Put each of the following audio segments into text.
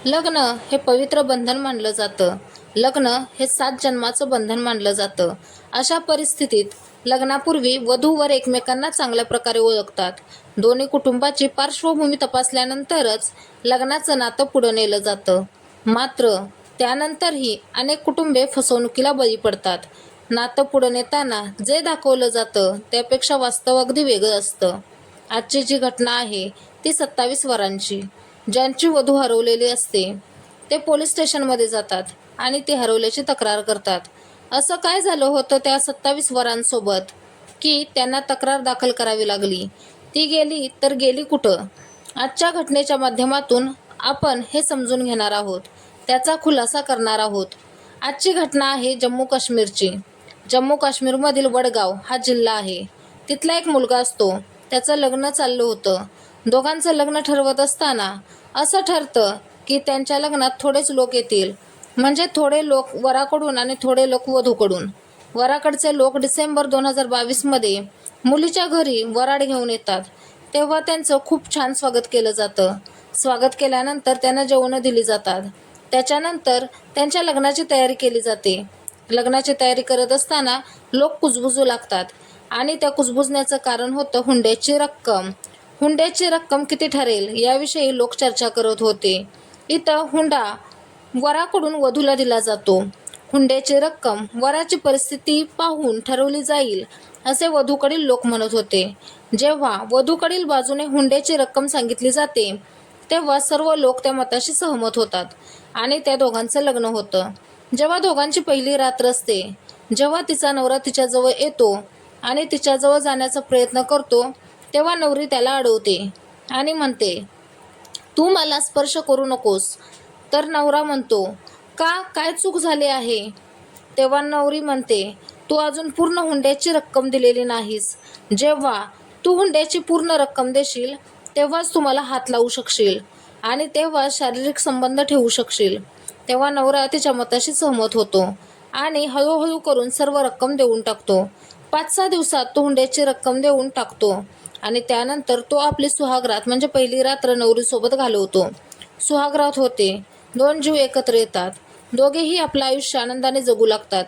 लग्न हे पवित्र बंधन मानलं जातं. लग्न हे 7 जन्माचं बंधन मानलं जातं. अशा परिस्थितीत लग्नापूर्वी वधू-वर एकमेकांना चांगल्या प्रकारे ओळखतात. दोन्ही कुटुंबाची पार्श्वभूमी तपासल्यानंतरच लग्नाचं नातं पुढं नेलं जातं. मात्र त्यानंतरही अनेक कुटुंबे फसवणुकीला बळी पडतात. नातं पुढं नेताना जे दाखवलं जातं त्यापेक्षा वास्तव अगदी वेगळं असतं. आजची जी घटना आहे ती 27 वरांची. ज्यांची वधू हरवलेली असते ते पोलीस स्टेशनमध्ये जातात आणि ती हरवल्याची तक्रार करतात. असं काय झालं होतं त्या 27 वरांसोबत की त्यांना तक्रार दाखल करावी लागली? ती गेली तर गेली कुठं? आजच्या घटनेच्या माध्यमातून आपण हे समजून घेणार आहोत, त्याचा खुलासा करणार आहोत. आजची घटना आहे जम्मू काश्मीरची. जम्मू काश्मीरमधील वडगाव हा जिल्हा आहे. तिथला एक मुलगा असतो. त्याचं लग्न चाललं होतं. दोघांचं लग्न ठरवत असताना असं ठरतं की त्यांच्या लग्नात थोडेच लोक येतील, म्हणजे थोडे लोक वराकडून आणि थोडे लोक वधूकडून. वराकडचे लोक डिसेंबर 2022 मध्ये मुलीच्या घरी वराड घेऊन येतात. तेव्हा त्यांचं खूप छान स्वागत केलं जातं. स्वागत केल्यानंतर त्यांना जेवणं दिली जातात. त्याच्यानंतर त्यांच्या लग्नाची तयारी केली जाते. लग्नाची तयारी करत असताना लोक कुजबुजू लागतात आणि त्या कुजबुजण्याचं कारण होतं हुंड्याची रक्कम. हुंड्याची रक्कम किती ठरेल याविषयी लोक चर्चा करत होते. इथं हुंडा वराकडून वधूला दिला जातो. हुंड्याची रक्कम वराची परिस्थिती पाहून ठरवली जाईल असे वधूकडील लोक म्हणत होते. जेव्हा वधूकडील बाजूने हुंड्याची रक्कम सांगितली जाते तेव्हा सर्व लोक त्या मताशी सहमत होतात आणि त्या दोघांचं लग्न होतं. जेव्हा दोघांची पहिली रात्र असते, जेव्हा तिचा नवरा तिच्याजवळ येतो आणि तिच्याजवळ जाण्याचा प्रयत्न करतो तेव्हा नवरी त्याला अडवते आणि म्हणते, तू मला स्पर्श करू नकोस. तर नवरा म्हणतो, का, काय चूक झाली आहे? तेव्हा नवरी म्हणते, तू अजून पूर्ण हुंड्याची रक्कम दिलेली नाहीस. जेव्हा तू हुंड्याची पूर्ण रक्कम देशील तेव्हाच तू मला हात लावू शकशील आणि तेव्हा शारीरिक संबंध ठेवू शकशील. तेव्हा नवरा तिच्या मताशी सहमत होतो आणि हळूहळू करून सर्व रक्कम देऊन टाकतो. 5-6 दिवसात तो हुंड्याची रक्कम देऊन टाकतो आणि त्यानंतर तो आपली सुहागरात म्हणजे पहिली रात्र नवरीसोबत घालवतो. सुहागरात होते. 2 जीव एकत्र येतात. दोघेही आपलं आयुष्य आनंदाने जगू लागतात.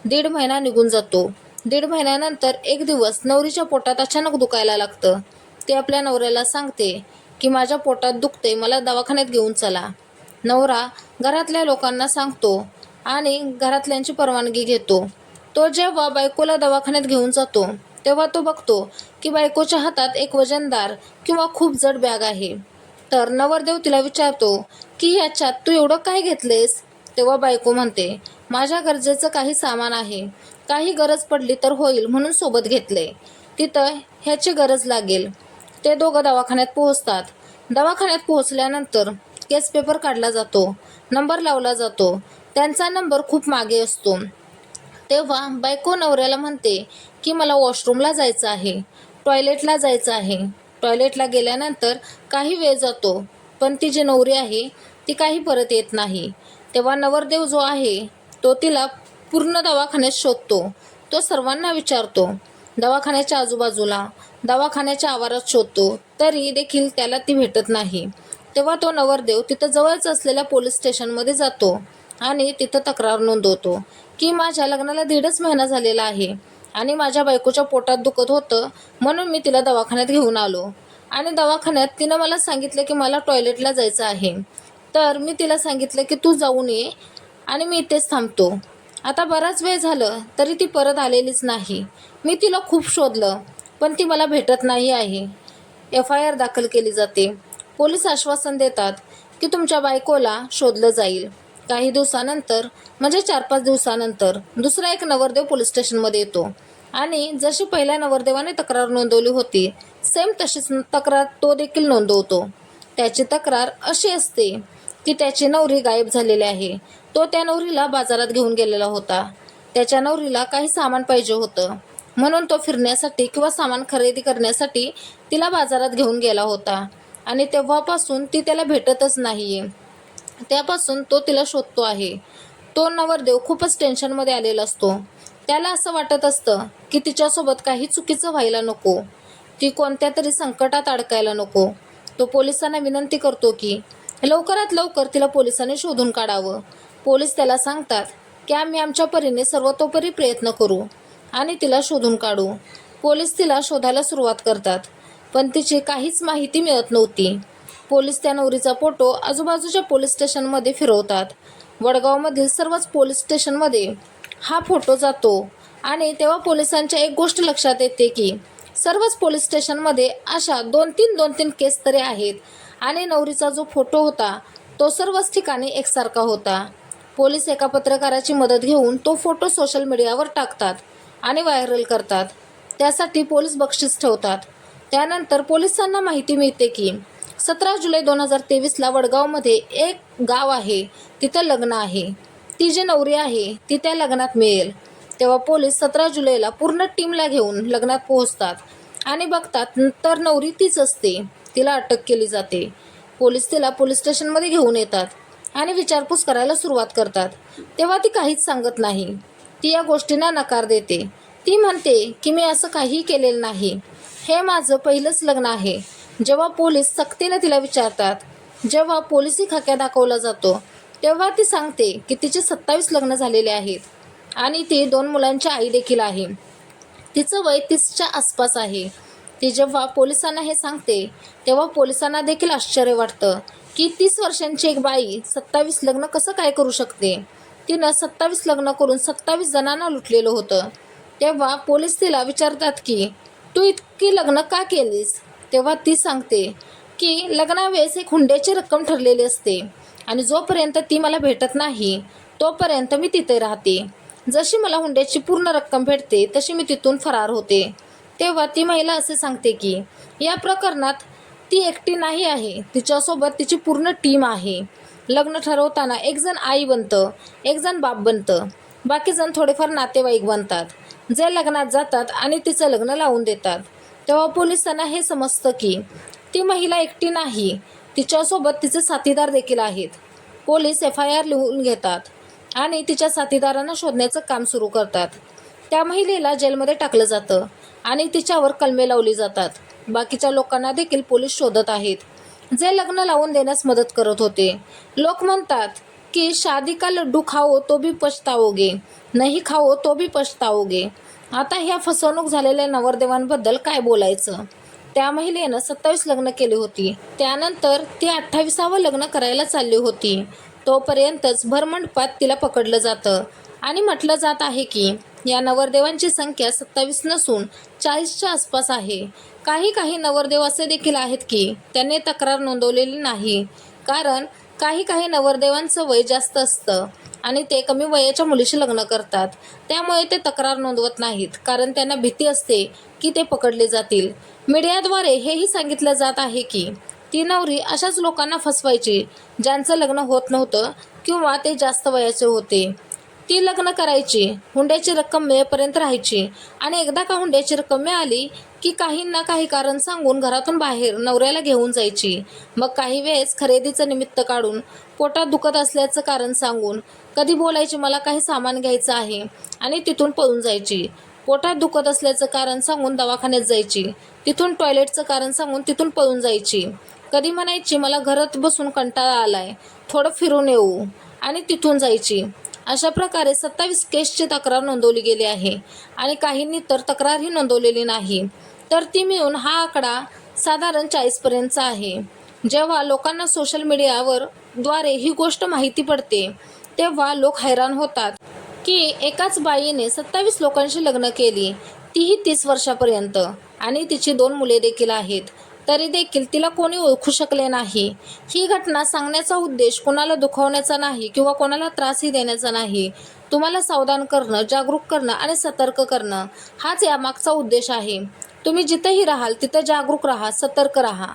1.5 महिना निघून जातो. 1.5 महिन्यानंतर एक दिवस नवरीच्या पोटात अचानक दुखायला लागतं. ती आपल्या नवऱ्याला सांगते की माझ्या पोटात दुखते, मला दवाखान्यात घेऊन चला. नवरा घरातल्या लोकांना सांगतो आणि घरातल्यांची परवानगी घेतो. तो जेव्हा बायकोला दवाखान्यात घेऊन जातो तेव्हा तो बघतो की बायकोच्या हातात एक वजनदार किंवा खूप जड बॅग आहे. तर नवरदेव तिला विचारतो की याच्यात तू एवढं काय घेतलेस? तेव्हा बायको म्हणते, माझ्या गरजेचं काही सामान आहे, काही गरज पडली तर होईल म्हणून सोबत घेतले, तिथं ह्याची गरज लागेल. ते दोघं दवाखान्यात पोहोचतात. दवाखान्यात पोहोचल्यानंतर केस पेपर काढला जातो, नंबर लावला जातो. त्यांचा नंबर खूप मागे असतो. तेव्हा बायको नवऱ्याला म्हणते की मला वॉशरूमला जायचं आहे, टॉयलेटला जायचं आहे. टॉयलेटला गेल्यानंतर काही वेळ जातो पण ती जी नवरी आहे ती काही परत येत नाही. तेव्हा नवरदेव जो आहे तो तिला पूर्ण दवाखान्यात शोधतो. तो सर्वांना विचारतो. दवाखान्याच्या आजूबाजूला, दवाखान्याच्या आवारात शोधतो, तरी देखील त्याला ती भेटत नाही. तेव्हा तो नवरदेव तिथं जवळच असलेल्या पोलीस स्टेशनमध्ये जातो आणि तिथं तक्रार नोंदवतो की माझ्या लग्नाला 1.5 महिना झालेला आहे आणि माझ्या बायकोच्या पोटात दुखत होतं म्हणून मी तिला दवाखान्यात घेऊन आलो आणि दवाखान्यात तिनं मला सांगितलं की मला टॉयलेटला जायचं आहे. तर मी तिला सांगितलं की तू जाऊन ये आणि मी इथेच थांबतो. आता बराच वेळ झालं तरी ती परत आलेलीच नाही. मी तिला खूप शोधलं पण ती मला भेटत नाही आहे. FIR दाखल केली जाते. पोलीस आश्वासन देतात की तुमच्या बायकोला शोधलं जाईल. काही दिवसानंतर म्हणजे 4-5 दिवसानंतर दुसरा एक नवरदेव पोलीस स्टेशनमध्ये येतो आणि जशी पहिल्या नवरदेवाने तक्रार नोंदवली होती सेम तशीच तक्रार तो देखील नोंदवतो. त्याची तक्रार अशी असते की त्याची नवरी गायब झालेली आहे. तो त्या नवरीला बाजारात घेऊन गेलेला होता. त्याच्या नवरीला काही सामान पाहिजे होतं म्हणून तो फिरण्यासाठी किंवा सामान खरेदी करण्यासाठी तिला बाजारात घेऊन गेला होता आणि तेव्हापासून ती त्याला भेटतच नाहीये. त्यापासून तो तिला शोधतो आहे. तो नवरदेव खूपच टेन्शनमध्ये आलेला असतो. त्याला असं वाटत असतं की तिच्यासोबत काही चुकीचं व्हायला नको, ती कोणत्या तरी संकटात अडकायला नको. तो पोलिसांना विनंती करतो की लवकरात लवकर तिला पोलिसांनी शोधून काढावं. पोलीस त्याला सांगतात की आम्ही आमच्या परीने सर्वतोपरी प्रयत्न करू आणि तिला शोधून काढू. पोलीस तिला शोधायला सुरुवात करतात, पण तिची काहीच माहिती मिळत नव्हती. पोलीस त्या नवरीचा फोटो आजूबाजूच्या पोलीस स्टेशनमध्ये फिरवतात. वडगावमधील सर्वच पोलीस स्टेशनमध्ये हा फोटो जातो आणि तेव्हा पोलिसांच्या एक गोष्ट लक्षात येते की सर्वच पोलीस स्टेशनमध्ये अशा 2-3 केस तरी आहेत आणि नवरीचा जो फोटो होता तो सर्वच ठिकाणी एकसारखा होता. पोलीस एका पत्रकाराची मदत घेऊन तो फोटो सोशल मीडियावर टाकतात आणि व्हायरल करतात. त्यासाठी पोलीस बक्षीस ठेवतात. त्यानंतर पोलिसांना माहिती मिळते की 17 जुलै 2023ला वडगावमध्ये एक गाव आहे, तिथं लग्न आहे. ती जी नवरी आहे ती त्या लग्नात मिळेल. तेव्हा पोलीस 17 जुलैला पूर्ण टीमला घेऊन लग्नात पोहोचतात आणि बघतात तर नवरी तीच असते. तिला अटक केली जाते. पोलीस तिला पोलीस स्टेशनमध्ये घेऊन येतात आणि विचारपूस करायला सुरुवात करतात. तेव्हा ती काहीच सांगत नाही. ती या गोष्टींना नकार देते. ती म्हणते की मी असं काहीही केलेलं नाही, हे माझं पहिलंच लग्न आहे. जेव्हा पोलीस सक्तीने तिला विचारतात, जेव्हा पोलिसी खाक्या दाखवला जातो, तेव्हा ती सांगते की तिचे 27 लग्न झालेले आहेत आणि ती 2 मुलांची आई देखील आहे. तिचं वय 30च्या आसपास आहे. ती जेव्हा पोलिसांना हे सांगते तेव्हा पोलिसांना देखील आश्चर्य वाटतं की 30 वर्षांची एक बाई 27 लग्न कसं काय करू शकते. तिनं 27 लग्न करून 27 जणांना लुटलेलं होतं. तेव्हा पोलीस तिला विचारतात की तू इतकी लग्न का केलीस. तेव्हा ती सांगते की लग्नावेळेस एक हुंड्याची रक्कम ठरलेली असते आणि जोपर्यंत ती मला भेटत नाही तोपर्यंत मी तिथे राहते. जशी मला हुंड्याची पूर्ण रक्कम भेटते तशी मी तिथून फरार होते. तेव्हा ती महिला असे सांगते की या प्रकरणात ती एकटी नाही आहे, तिच्यासोबत तिची पूर्ण टीम आहे. लग्न ठरवताना एक जण आई बनतं, एक जण बाप बनतं, बाकी जण थोडेफार नातेवाईक बनतात, जे लग्नात जातात आणि तिचं लग्न लावून देतात. तेव्हा पोलिसांना हे समजतं की ती महिला एकटी नाही, तिच्यासोबत तिचे साथीदार देखील आहेत. पोलीस FIR लिहून घेतात आणि तिच्या साथीदारांना शोधण्याचं काम सुरू करतात. त्या महिलेला जेलमध्ये टाकलं जातं आणि तिच्यावर कलमे लावली जातात. बाकीच्या लोकांना देखील पोलीस शोधत आहेत, जे लग्न लावून देण्यास मदत करत होते. लोक म्हणतात की शादी का लड्डू खाओ तो भी पछताओगे, नहीं खाओ तो भी पछताओगे. आता ह्या फसवणूक झालेल्या नवरदेवांबद्दल काय बोलायचं. त्या महिलेनं 27 लग्न केली होती. त्यानंतर ती 28वं लग्न करायला चालली होती. तोपर्यंतच भरमंडपात तिला पकडलं जातं आणि म्हटलं जात आहे की या नवरदेवांची संख्या 27 नसून 40च्या आसपास आहे. काही नवरदेव असे देखील आहेत की त्यांनी तक्रार नोंदवलेली नाही, कारण काही नवरदेवांचं वय जास्त असतं आणि ते कमी वयाच्या मुलीशी लग्न करतात. त्यामुळे ते तक्रार नोंदवत नाहीत, कारण त्यांना भीती असते की ते पकडले जातील. मीडियाद्वारे हेही सांगितलं जात आहे की ती नवरी अशाच लोकांना फसवायची ज्यांचं लग्न होत नव्हतं किंवा ते जास्त वयाचे होते. ती लग्न करायची, हुंड्याची रक्कम मिळेपर्यंत राहायची आणि एकदा का हुंड्याची रक्कम मिळाली की काही ना काही कारण सांगून घरातून बाहेर नवऱ्याला घेऊन जायची. मग काही वेळेस खरेदीचं निमित्त काढून, पोटात दुखत असल्याचं कारण सांगून कधी बोलायची मला काही सामान घ्यायचं आहे आणि तिथून पळून जायची. पोटात दुखत असल्याचं कारण सांगून दवाखान्यात जायची, तिथून टॉयलेटचं कारण सांगून तिथून पळून जायची. कधी म्हणायची मला घरात बसून कंटाळा आलाय, थोडं फिरून येऊ आणि तिथून जायची. अशा प्रकारे 27 केसची तक्रार नोंदवली गेली आहे आणि काहींनी तर तक्रारही नोंदवलेली नाही. तर ती मिळून हा आकडा साधारण 40पर्यंतचा आहे. जेव्हा लोकांना सोशल मीडियावर द्वारे ही गोष्ट माहिती पडते तेव्हा लोक हैराण होतात की एकाच बाईने 27 लोकांशी लग्न केली, तीही 30 वर्षापर्यंत, आणि तिची 2 मुले देखील आहेत. तरी देखील तिला कोणी ओळखू शकले नाही. ही घटना सांगण्याचा उद्देश कोणाला दुखावण्याचा नाही किंवा कोणाला त्रासही देण्याचा नाही. तुम्हाला सावधान करणं, जागरूक करणं आणि सतर्क करणं हाच यामागचा उद्देश आहे. तुम्ही जिथेही राहाल तिथे जागरूक राहा, सतर्क राहा.